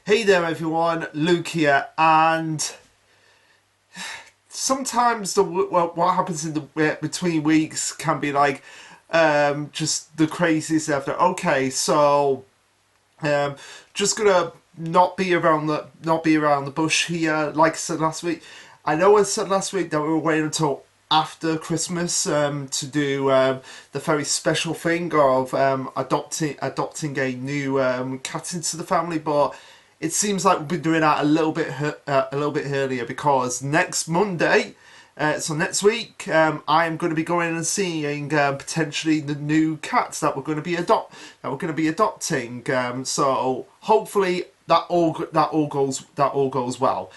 Hey there everyone, Luke here, and sometimes what happens in the between weeks can be like just the craziest ever. Okay, so um, just gonna not be around the bush here. Like I said last week, I know I said last week that we were waiting until after Christmas to do the very special thing of adopting a new cat into the family, but it seems like we've been doing that a little bit earlier because next Monday. So next week, I am going to be going and seeing potentially the new cats that we're going to be adopting. So hopefully that all goes well.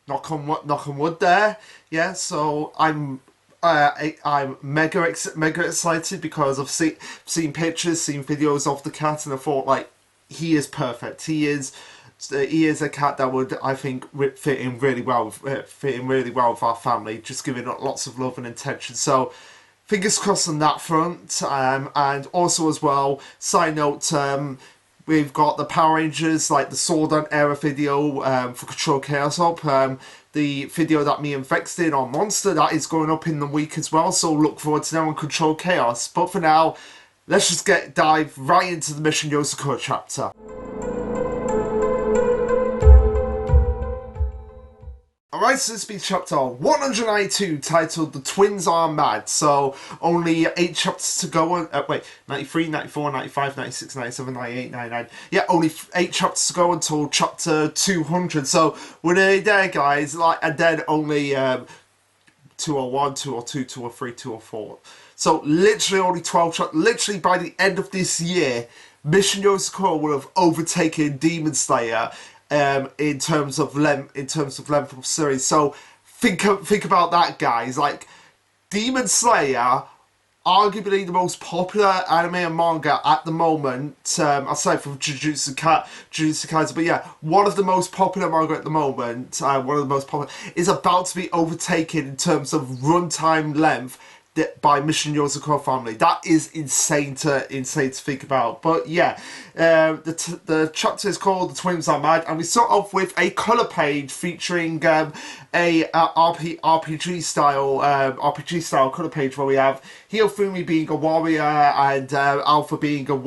Knock on wood there. Yeah. So I'm mega excited because seen pictures, seen videos of the cat, and I thought like he is perfect. He is a cat that would, I think, fit in really well with our family, just giving it lots of love and attention. So fingers crossed on that front. And also as well, side note, we've got the Power Rangers, like the Sword and Era video for Control Chaos up. The video that me and Vex did on Monster, that is going up in the week as well. So look forward to that on Control Chaos. But for now, let's just dive right into the Mission Yozakura chapter. Alright, so this will be chapter 192, titled The Twins Are Mad. So, only 8 chapters to go. Wait, 93, 94, 95, 96, 97, 98, 99. Yeah, only 8 chapters to go until chapter 200. So, we're nearly there, guys. And then only 201, 202, 203, 204. So, literally only 12 chapters. Literally, by the end of this year, Mission Yozakura will have overtaken Demon Slayer. In terms of length of series. So think about that, guys. Like Demon Slayer, arguably the most popular anime and manga at the moment, aside from Jujutsu Kaisen, but yeah, one of the most popular manga at the moment, one of the most popular, is about to be overtaken in terms of runtime length by Mission Yozakura family. That is insane to think about. But yeah, the chapter is called The Twins Are Mad, and we start off with a colour page featuring RPG style colour page where we have Hiyofumi being a warrior and Alpha being a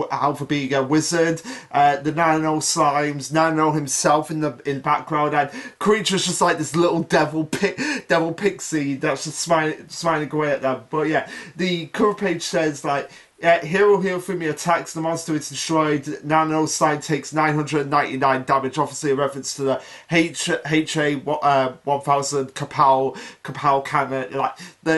wizard. The Nano slimes, Nano himself in the background, and Creature's just like this little devil pixie that's just smiling away at them. But yeah, the cover page says like, Hiyofumi attacks, the monster is destroyed, Nano slime takes 999 damage, obviously a reference to the HA 1000 Kapow cannon. Like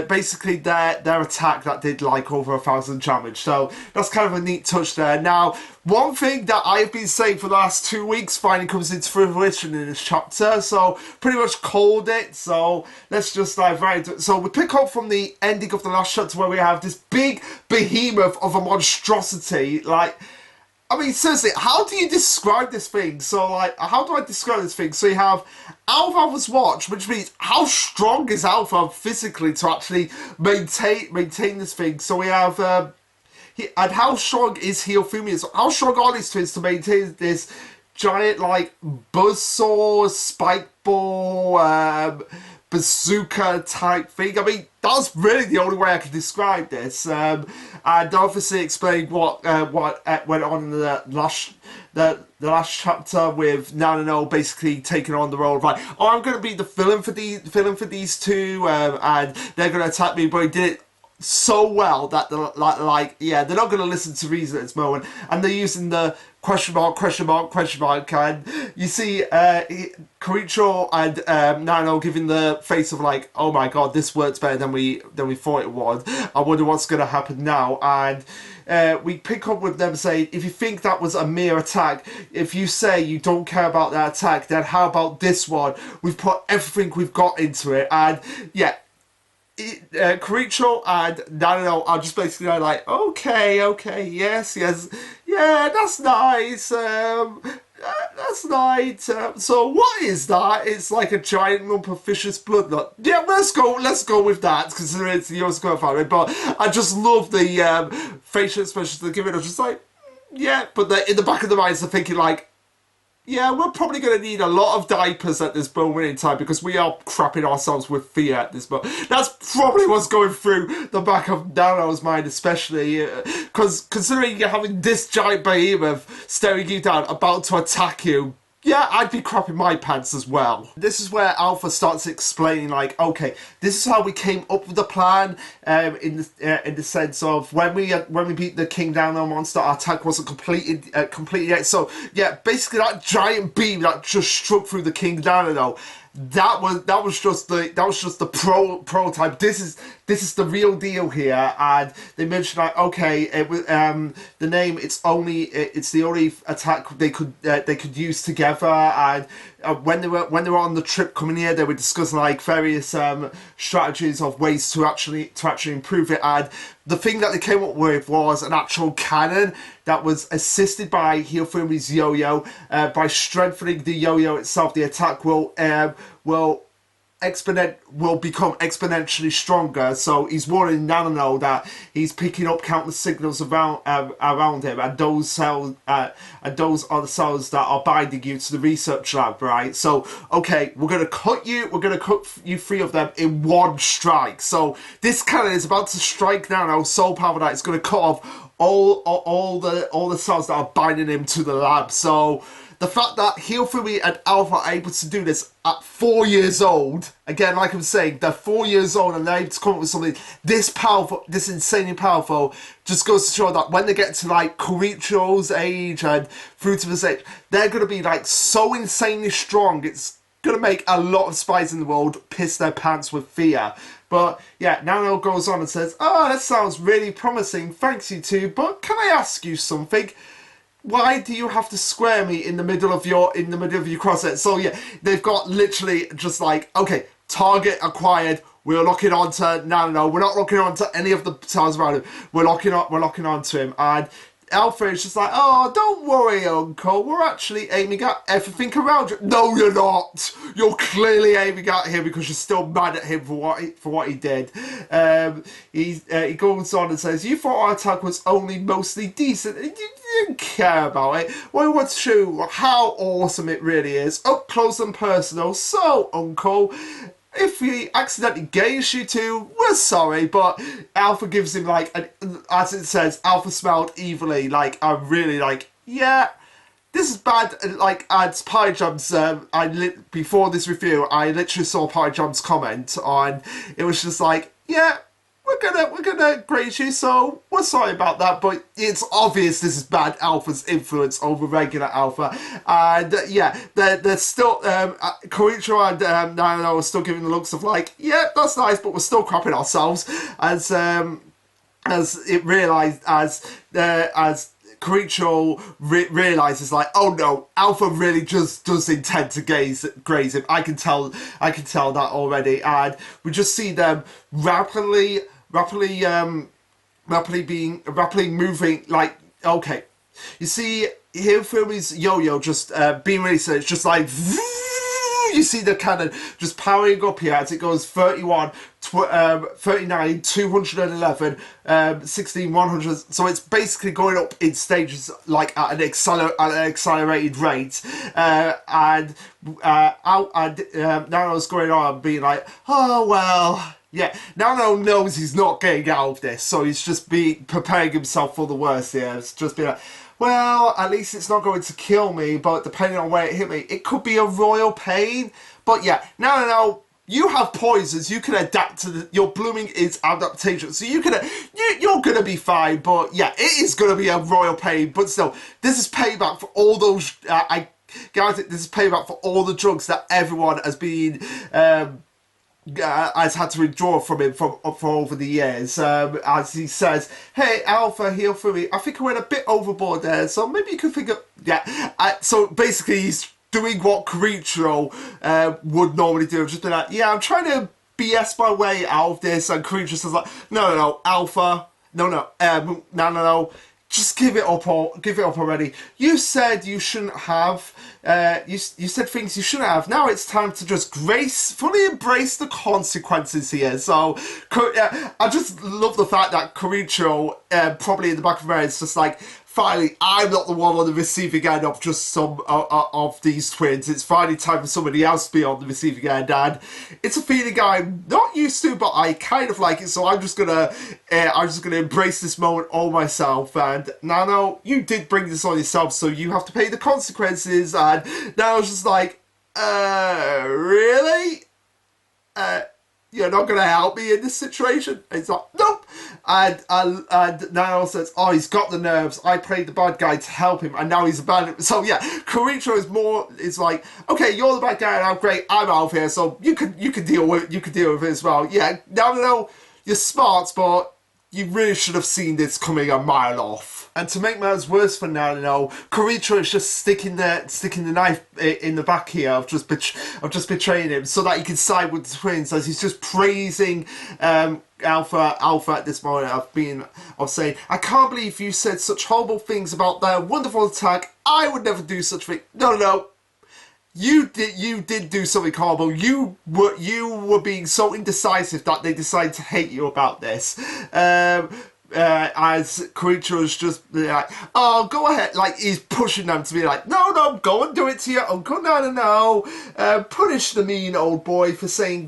basically their attack that did like over 1,000 damage. So that's kind of a neat touch there. Now, one thing that I've been saying for the last 2 weeks finally comes into fruition in this chapter, so pretty much called it. So let's just dive right into it. So we pick up from the ending of the last chapter where we have this big behemoth of a monstrosity. Like, I mean, seriously, how do you describe this thing? So, like, how do I describe this thing? So you have Alpha's watch, which means how strong is Alpha physically to actually maintain this thing? So we have, and how strong is Hiyofumi? So how strong are these twins to maintain this giant, like, buzzsaw, spike ball, bazooka type thing? I mean, that's really the only way I can describe this. And obviously explain what went on in the last chapter with Nanano basically taking on the role of like, oh, I'm going to be the villain for these two, and they're going to attack me. But he did it so well that they're they're not going to listen to reason at this moment, and they're using the question mark, and you see Karicho and Nano giving the face of like, oh my god, this works better than we thought it would. I wonder what's going to happen now. And we pick up with them saying, if you think that was a mere attack, if you say you don't care about that attack, then how about this one? We've put everything we've got into it. And yeah, Karicho and Nanano are just basically like, okay, yes, yeah, that's nice, that's nice. So what is that? It's like a giant lump of vicious blood. Yeah, let's go with that, considering it's the Yozakura family. But I just love the facial expressions they're giving us, just like, Yeah, but in the back of their minds, they're thinking like, yeah, we're probably going to need a lot of diapers at this moment in time because we are crapping ourselves with fear at this moment. That's probably what's going through the back of Naruto's mind, especially because considering you're having this giant behemoth staring you down, about to attack you. Yeah, I'd be crapping my pants as well. This is where Alpha starts explaining, like, okay, this is how we came up with the plan. In the sense of when we beat the King Dano monster, our attack wasn't completed yet. So yeah, basically that giant beam that just struck through the King Dano. That was just the prototype. This is the real deal here, and they mentioned like, okay, it was the name. It's the only attack they could use together, and when they were on the trip coming here, they were discussing like various strategies of ways to actually improve it. And the thing that they came up with was an actual cannon that was assisted by Hiyofumi's yo-yo. By strengthening the yo-yo itself, the attack will become exponentially stronger. So he's warning Nanano that he's picking up countless signals around him, and those are the cells that are binding you to the research lab, right? So okay, we're gonna cut you three of them in one strike. So this cannon is about to strike Nano so powerful that it's gonna cut off all the cells that are binding him to the lab. So the fact that Hiyofumi and Alpha are able to do this at 4 years old, again, like I'm saying, they're 4 years old and they're able to come up with something this powerful, this insanely powerful, just goes to show that when they get to like Koricho's age and Fruitiva's age, they're going to be like so insanely strong, it's going to make a lot of spies in the world piss their pants with fear. But yeah, Nano goes on and says, oh, that sounds really promising, thanks you two, but can I ask you something? Why do you have to square me in the middle of your crosshair? So yeah, they've got literally just like, okay, target acquired. We're locking on to Nano. We're not locking on to any of the towers around him. We're locking on to him. And Alpha is just like, oh, don't worry, Uncle. We're actually aiming at everything around you. No, you're not. You're clearly aiming at him because you're still mad at him for what he did. He goes on and says, you thought our attack was only mostly decent. You didn't care about it. Well, we want to show you how awesome it really is, up close and personal. So, Uncle, if we accidentally gaze you two, we're sorry, but Alpha gives him like, as it says, Alpha smiled evilly, like, I'm really like, yeah, this is bad. Like, and Pie Jump's, before this review, I literally saw Pie Jump's comment on, it was just like, yeah, we're gonna grade you, so we're sorry about that, but it's obvious this is bad Alpha's influence over regular Alpha. And yeah, they're still Koricho and Nano are still giving the looks of like, yeah, that's nice, but we're still crapping ourselves as Koricho realizes like, oh no, Alpha really just does intend to graze him. I can tell that already, and we just see them rapidly moving. Like, okay, you see Hiyofumi's yo-yo just being released. It's just like you see the cannon just powering up here as it goes 31, 39, 211, 16, 100. So it's basically going up in stages, like at an accelerated rate. And Nano's going on being like, oh well. Yeah, Nano knows he's not getting out of this, so he's just preparing himself for the worst here. It's just being like, well, at least it's not going to kill me, but depending on where it hit me, it could be a royal pain. But yeah, no, you have poisons, you can adapt to your blooming is adaptation, so you're gonna be fine. But yeah, it is gonna be a royal pain, but still, this is payback for all those, I guarantee this is payback for all the drugs that everyone has been, has had to withdraw from him for over the years. As he says, hey, Alpha, Hiyofumi, I think I went a bit overboard there, so maybe you can figure... Yeah, so basically he's doing what Koricho would normally do, just be like, yeah, I'm trying to BS my way out of this, and Koricho says like, no, Alpha, no, just give it up already. You said you shouldn't have. You said things you shouldn't have. Now it's time to just fully embrace the consequences here. So I just love the fact that Koricho, probably in the back of her head, is just like, finally, I'm not the one on the receiving end of just some of these twins. It's finally time for somebody else to be on the receiving end, and it's a feeling I'm not used to, but I kind of like it. So I'm just gonna embrace this moment all myself. And Nano, you did bring this on yourself, so you have to pay the consequences. And Nano's just like, really? You're not going to help me in this situation? And he's like, nope. And Nano says, oh, he's got the nerves. I played the bad guy to help him, and now he's abandoned. So yeah, Kiricho is like, okay, you're the bad guy, and I'm great. I'm out of here, so you can deal with it as well. Yeah, no, you're smart, but you really should have seen this coming a mile off. And to make matters worse for Nano, Kiricho is just sticking the knife in the back here of just betraying him, so that he can side with the twins, as he's just praising Alpha at this moment of saying, I can't believe you said such horrible things about their wonderful attack. I would never do such a thing. No. You did do something horrible. You were being so indecisive that they decided to hate you about this. As Kiricho's just like, oh, go ahead, like he's pushing them to be like, no, go and do it to your uncle. No. Punish the mean old boy for saying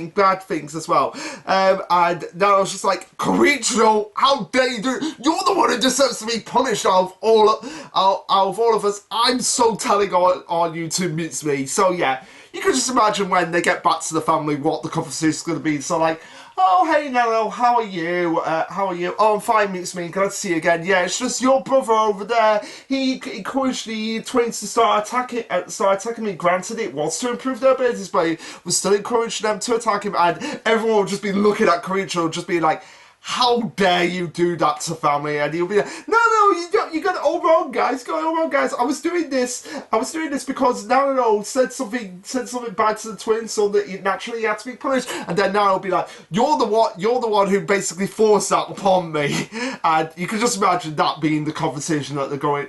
bad things as well. And now I was just like, Kiricho, how dare you do it? You're the one who deserves to be punished out of all of us. I'm so telling on you to miss me. So yeah, you can just imagine when they get back to the family what the conversation is going to be. So like, oh, hey, Nano, how are you? Oh, I'm fine, Mitsumi. Glad to see you again. Yeah, it's just your brother over there. He encouraged the twins to start attacking me. Granted, it was to improve their abilities, but he was still encouraging them to attack him. And everyone would just be looking at Kiricho, just being like, how dare you do that to family? And he'll be like, no, you got it all wrong, guys. I was doing this because Nano said something bad to the twins, so that naturally he had to be punished. And then Nano will be like, you're the one who basically forced that upon me. And you can just imagine that being the conversation that they're going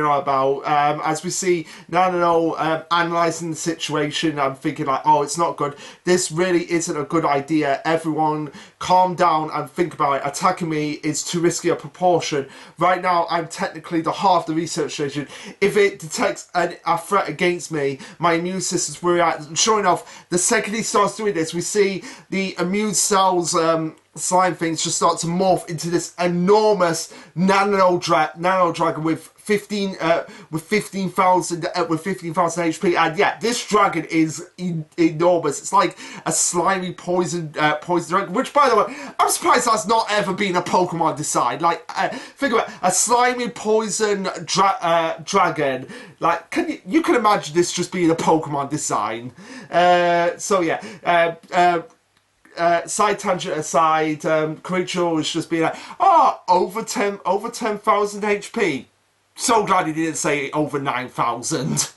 on about. As we see Nano analysing the situation and thinking like, oh, it's not good. This really isn't a good idea. Everyone calm down and think about it. Attacking me is too risky a proportion. Right now, I'm technically the heart of the research station. If it detects a threat against me, my immune system's will react. And sure enough, the second he starts doing this, we see the immune cells slime things just start to morph into this enormous nano dragon with 15,000 HP, and yeah, this dragon is enormous. It's like a slimy poison dragon, which, by the way, I'm surprised that's not ever been a Pokemon design. Like, think about it, a slimy poison dragon. Like, you can imagine this just being a Pokemon design. So yeah. Side tangent aside, Kiricho was just being like, oh, over 10,000 HP. So glad he didn't say over 9,000.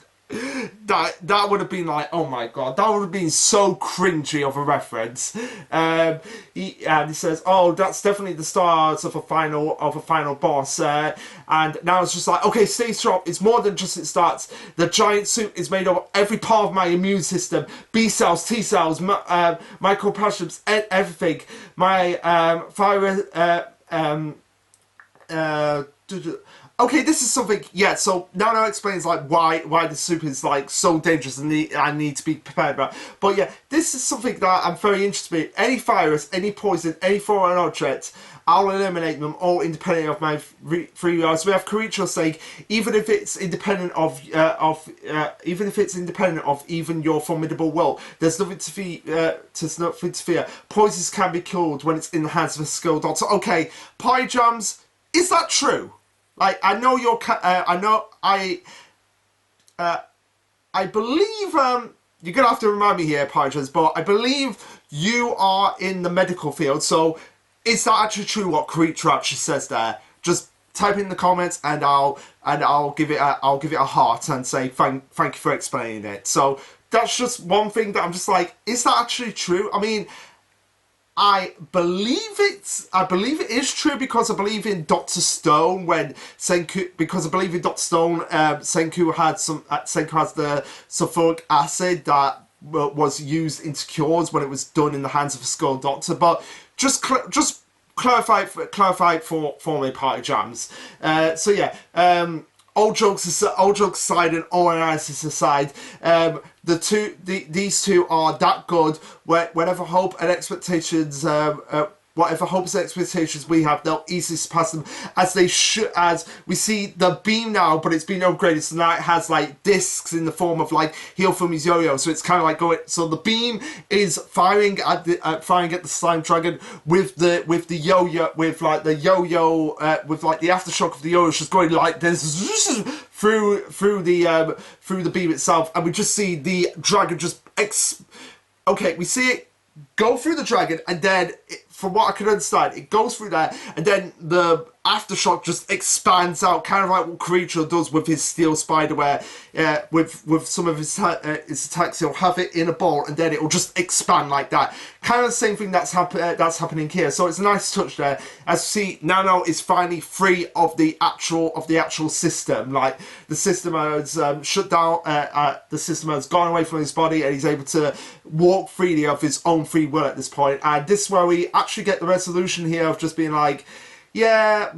That would have been like, oh my god, that would have been so cringy of a reference. He says, oh, that's definitely the start of a final boss. And now it's just like, okay, stay strong. It's more than just it starts. The giant suit is made of every part of my immune system: B cells, T cells, microplasmids, everything. My okay, this is something, yeah, so Nano explains like why the soup is like so dangerous and I need to be prepared about. But yeah, this is something that I'm very interested in. Any virus, any poison, any foreign object, I'll eliminate them all independent of my free will. So we have Kiricho saying, even if it's independent of even your formidable will, there's nothing to fear. Poisons can be killed when it's in the hands of a skilled doctor. Okay, Pie Jams, is that true? Like, I know you're, I believe, you're going to have to remind me here, Pijans, but I believe you are in the medical field, so is that actually true what Kiricho actually says there? Just type in the comments and I'll give it a heart and say thank you for explaining it. So that's just one thing that I'm just like, is that actually true? I mean, I believe it is true because I believe in Dr. Stone when Senku, because I believe in Dr. Stone, Senku has the sulfuric acid that was used into cures when it was done in the hands of a skull doctor. But just clarify for me, Party Jams. So yeah, all jokes aside and all analysis aside, these two are that good. Whenever hope and expectations, whatever hopes and expectations we have, they'll easily surpass them, as they should. As we see the beam now, but it's been upgraded, so now it has like discs in the form of like Hiyofumi's yo-yo. So it's kind of like going. So the beam is firing at the slime dragon with the yo-yo, with like the yo-yo, with like the aftershock of the yo-yo, just going like this through the beam itself, and we just see the dragon just okay, we see it go through the dragon, and then from what I can understand, it goes through there, and then the aftershock just expands out, kind of like what Kiricho does with his steel spider, where with some of his attacks, he'll have it in a ball, and then it will just expand like that. Kind of the same thing that's happening here. So it's a nice touch there. As you see, Nano is finally free of the actual system. Like the system has shut down. The system has gone away from his body, and he's able to walk freely of his own free will at this point. And this is where we actually get the resolution here of just being like, yeah,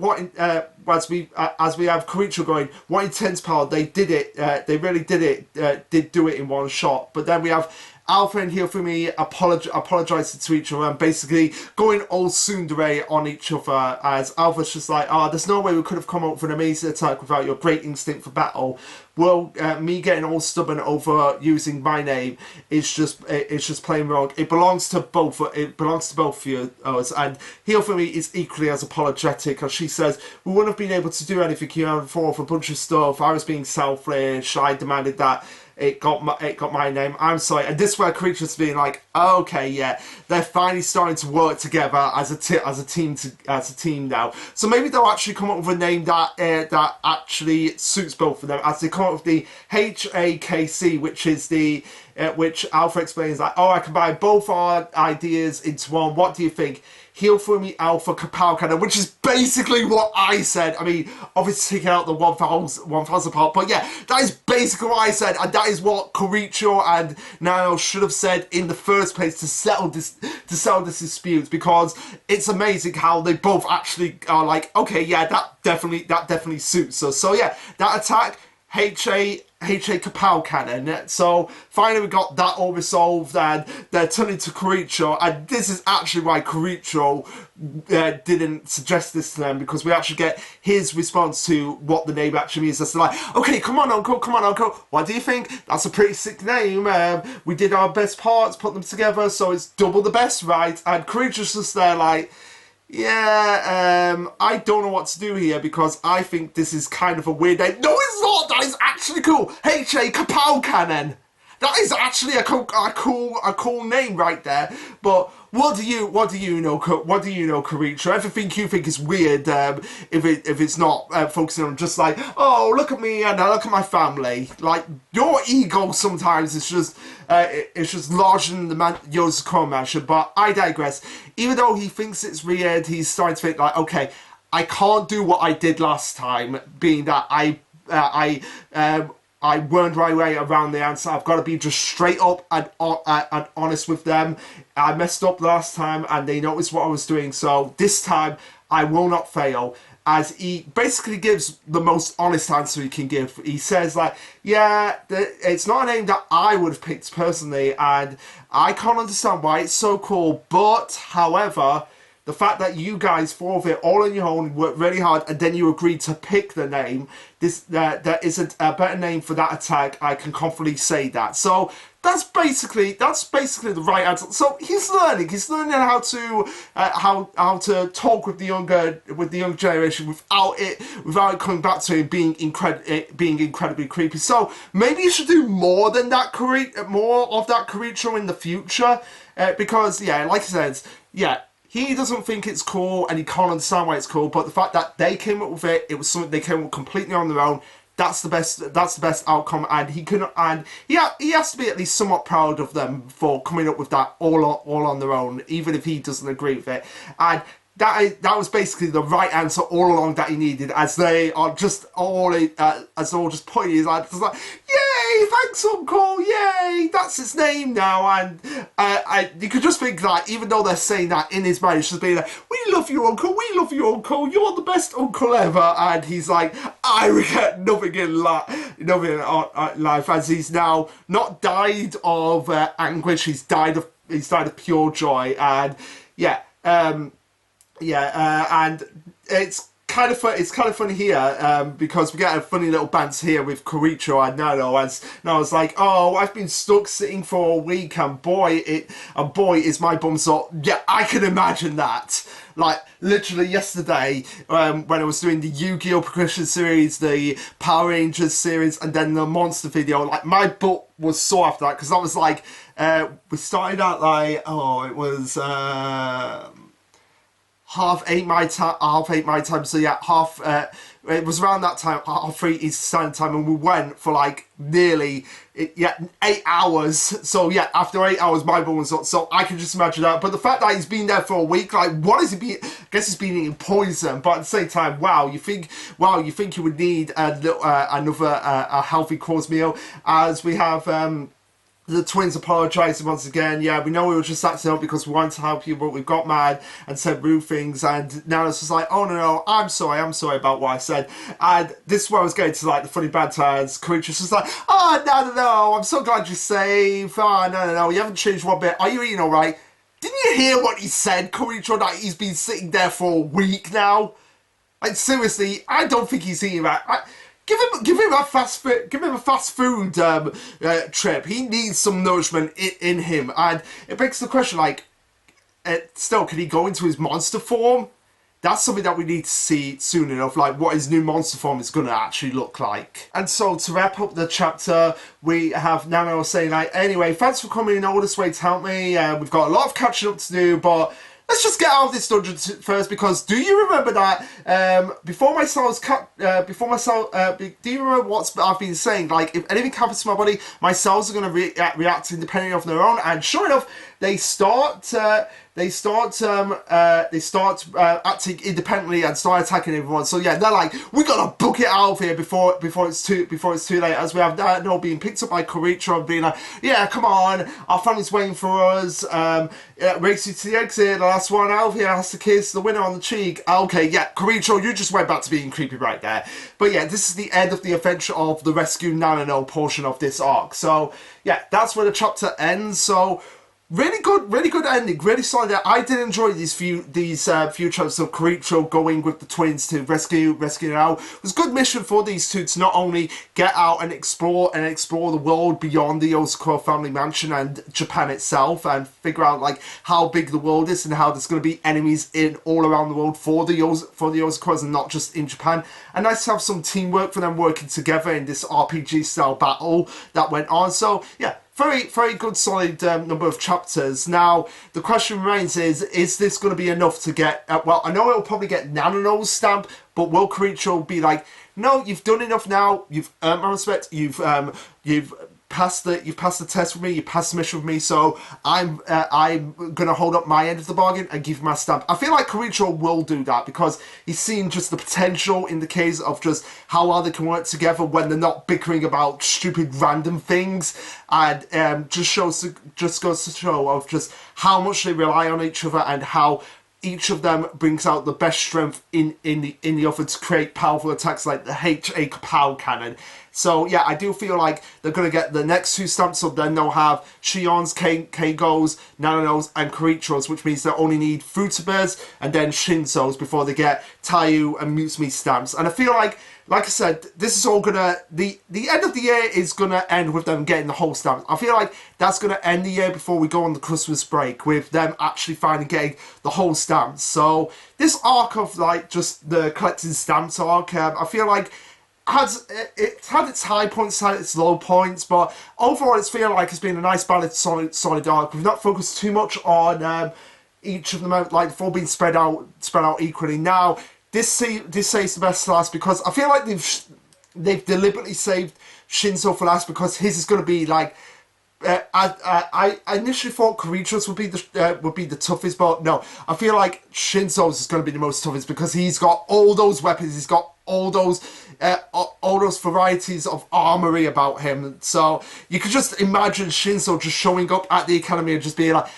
as we have Kiricho going, what intense power, they did it, they really did do it in one shot. But then we have Alpha and Hiyofumi apologizing to each other and basically going all tsundere on each other, as Alpha's just like, oh, there's no way we could have come up with an amazing attack without your great instinct for battle. Well, me getting all stubborn over using my name is just plain wrong. It belongs to both. It belongs to both of us. And Hiyofumi is equally as apologetic, as she says, we wouldn't have been able to do anything here for a bunch of stuff. I was being selfish. I demanded that it got my name. I'm sorry. And this is where Kiricho's being like, okay, yeah, they're finally starting to work together as a team now. So maybe they'll actually come up with a name that actually suits both of them, as they come up with the HAKC, which is the which Alpha explains like, oh, I combine both our ideas into one. What do you think? Hiyofumi Alpha Kapow Cannon, which is basically what I said. I mean, obviously taking out the 1,000 part, but yeah, that is basically what I said, and that is what Kiricho and Nano should have said in the first place to settle this dispute, because it's amazing how they both actually are like, okay, yeah, that definitely suits us. So yeah, that attack, HA Kapow Cannon. So finally we got that all resolved, and they're turning to Kiricho, and this is actually why Kiricho didn't suggest this to them, because we actually get his response to what the name actually means. That's like, okay, come on uncle, what do you think? That's a pretty sick name. We did our best parts, put them together, so it's double the best, right? And Kiricho's just there like, yeah, I don't know what to do here, because I think this is kind of a weird name. No, it's not! That is actually cool! H.A. Kapow Cannon! That is actually a cool name right there. But what do you know, Kiricho? Everything you think is weird, if it's not focusing on just like, oh, look at me and look at my family. Like, your ego sometimes is just larger than the Yozakura mansion. But I digress. Even though he thinks it's weird, he's starting to think like, okay, I can't do what I did last time, being that I wormed my way around the answer. I've got to be just straight up and honest with them. I messed up last time and they noticed what I was doing, so this time I will not fail. As he basically gives the most honest answer he can give. He says like, yeah, it's not a name that I would have picked personally, and I can't understand why it's so cool, but however, the fact that you guys thought of it all on your own, worked really hard, and then you agreed to pick the name, there isn't a better name for that attack. I can confidently say that. So that's basically the right answer. So he's learning how to talk with the younger generation without it coming back to him being incredibly creepy. So maybe you should do more of that Kiricho in the future, because yeah, like I said, yeah. He doesn't think it's cool, and he can't understand why it's cool. But the fact that they came up with it, it was something they came up with completely on their own. That's the best outcome, and he has to be at least somewhat proud of them for coming up with that all on their own, even if he doesn't agree with it. And that was basically the right answer all along that he needed, as they are just all just putting his hands like, yay, yay, thanks Uncle, yay, that's his name now. And you could just think that even though they're saying that in his mind, it's just being like, we love you Uncle, we love you Uncle, you're the best uncle ever. And he's like, I regret nothing in life, as he's now not died of anguish, he's died of pure joy. And and it's kind of fun. It's kind of funny here because we get a funny little banter here with Koricho and Nano. As Nano's like, "Oh, I've been stuck sitting for a week, and boy, is my bum sore." Yeah, I can imagine that. Like literally yesterday, when I was doing the Yu-Gi-Oh! Progression series, the Power Rangers series, and then the Monster video, like my butt was sore after that because I was like, we started out like, it was. Half eight my time. So yeah, it was around that time, 3:30 Eastern Standard Time, and we went for like nearly 8 hours. So yeah, after 8 hours, my bum was up. So I can just imagine that. But the fact that he's been there for a week, like, what has he been? I guess he's been eating poison. But at the same time, you think you would need another healthy course meal, as we have. The twins apologising once again. Yeah, we know we were just acting up because we wanted to help you, but we got mad and said rude things. And now it's just like, oh no, I'm sorry about what I said. And this is where I was getting to like the funny bad times. Koricho's just like, oh no, I'm so glad you're safe. Oh no, you haven't changed one bit. Are you eating alright? Didn't you hear what he said, Koricho, that he's been sitting there for a week now? Like seriously, I don't think he's eating right. Give him a fast food trip. He needs some nourishment in him, and it begs the question: like, still, can he go into his monster form? That's something that we need to see soon enough, like what his new monster form is going to actually look like. And so, to wrap up the chapter, we have Nano saying, like, anyway, thanks for coming in all this way to help me. We've got a lot of catching up to do, but let's just get out of this dungeon first, because do you remember that do you remember what I've been saying? Like, if anything happens to my body, my cells are going to react independently of their own, and sure enough, they start acting independently and start attacking everyone. So yeah, they're like, we gotta book it out of here before it's too late. As we have Nano being picked up by Koricho and being like, yeah, come on, our family's waiting for us. Race you to the exit. The last one out of here has to kiss the winner on the cheek. Okay, yeah, Koricho, you just went back to being creepy right there. But yeah, this is the end of the adventure of the Rescue Nano portion of this arc. So yeah, that's where the chapter ends. So really good ending, really solid. I did enjoy these few chapters of Koricho going with the twins to rescue Nao. It was a good mission for these two to not only get out and explore the world beyond the Yozakura family mansion and Japan itself, and figure out like how big the world is and how there's going to be enemies in all around the world for the Yozakuras and not just in Japan. And nice to have some teamwork for them working together in this RPG style battle that went on. So yeah, very good, solid number of chapters. Now, the question remains is this going to be enough to get... well, I know it'll probably get Nano's stamp, but will Koricho be like, no, you've done enough now, you've earned my respect, you've passed the test with me, you passed the mission with me, so I'm gonna hold up my end of the bargain and give you my stamp. I feel like Koricho will do that because he's seen just the potential in the case of just how well they can work together when they're not bickering about stupid random things, and just goes to show of just how much they rely on each other and how each of them brings out the best strength in the other to create powerful attacks like the HA Kapow cannon. So yeah, I do feel like they're going to get the next two stamps, so then they'll have Shion's, Keigo's, Nano's, and Koricho's, which means they'll only need Futabe's and then Shinso's before they get Taiyu and Mutsumi stamps. And I feel like I said, this is all gonna... The end of the year is gonna end with them getting the whole stamps. I feel like that's gonna end the year before we go on the Christmas break, with them actually finally getting the whole stamps. So this arc of like just the collecting stamps arc, I feel like it's had its high points, had its low points, but overall it's feel like it's been a nice balanced solid arc. We've not focused too much on each of them, like they've all been spread out equally. Now this saves the best for last, because I feel like they've deliberately saved Shinso for last, because his is going to be like I initially thought Koricho's would be the toughest, but no, I feel like Shinso's is going to be the most toughest because he's got all those weapons, he's got all those varieties of armory about him. So you could just imagine Shinzo just showing up at the academy and just being like,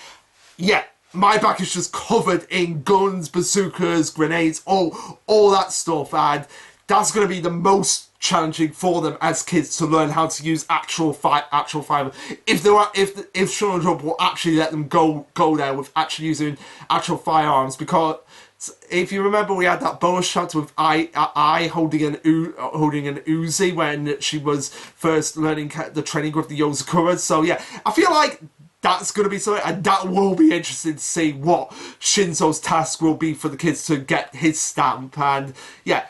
yeah, my back is just covered in guns, bazookas, grenades, all that stuff, and that's going to be the most challenging for them as kids to learn how to use actual fire. If Shonen Jump will actually let them go there with actually using actual firearms, because if you remember, we had that bonus chapter with I holding an Uzi when she was first learning the training with the Yozakura. So yeah, I feel like that's going to be something, and that will be interesting to see what Shinzo's task will be for the kids to get his stamp. And yeah,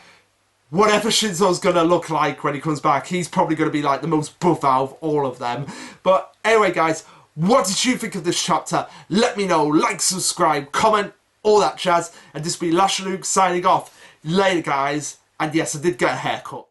whatever Shinzo's going to look like when he comes back, he's probably going to be like the most buff out of all of them. But anyway, guys, what did you think of this chapter? Let me know. Like, subscribe, comment, all that jazz. And this will be Lasherluke signing off. Later, guys. And yes, I did get a haircut.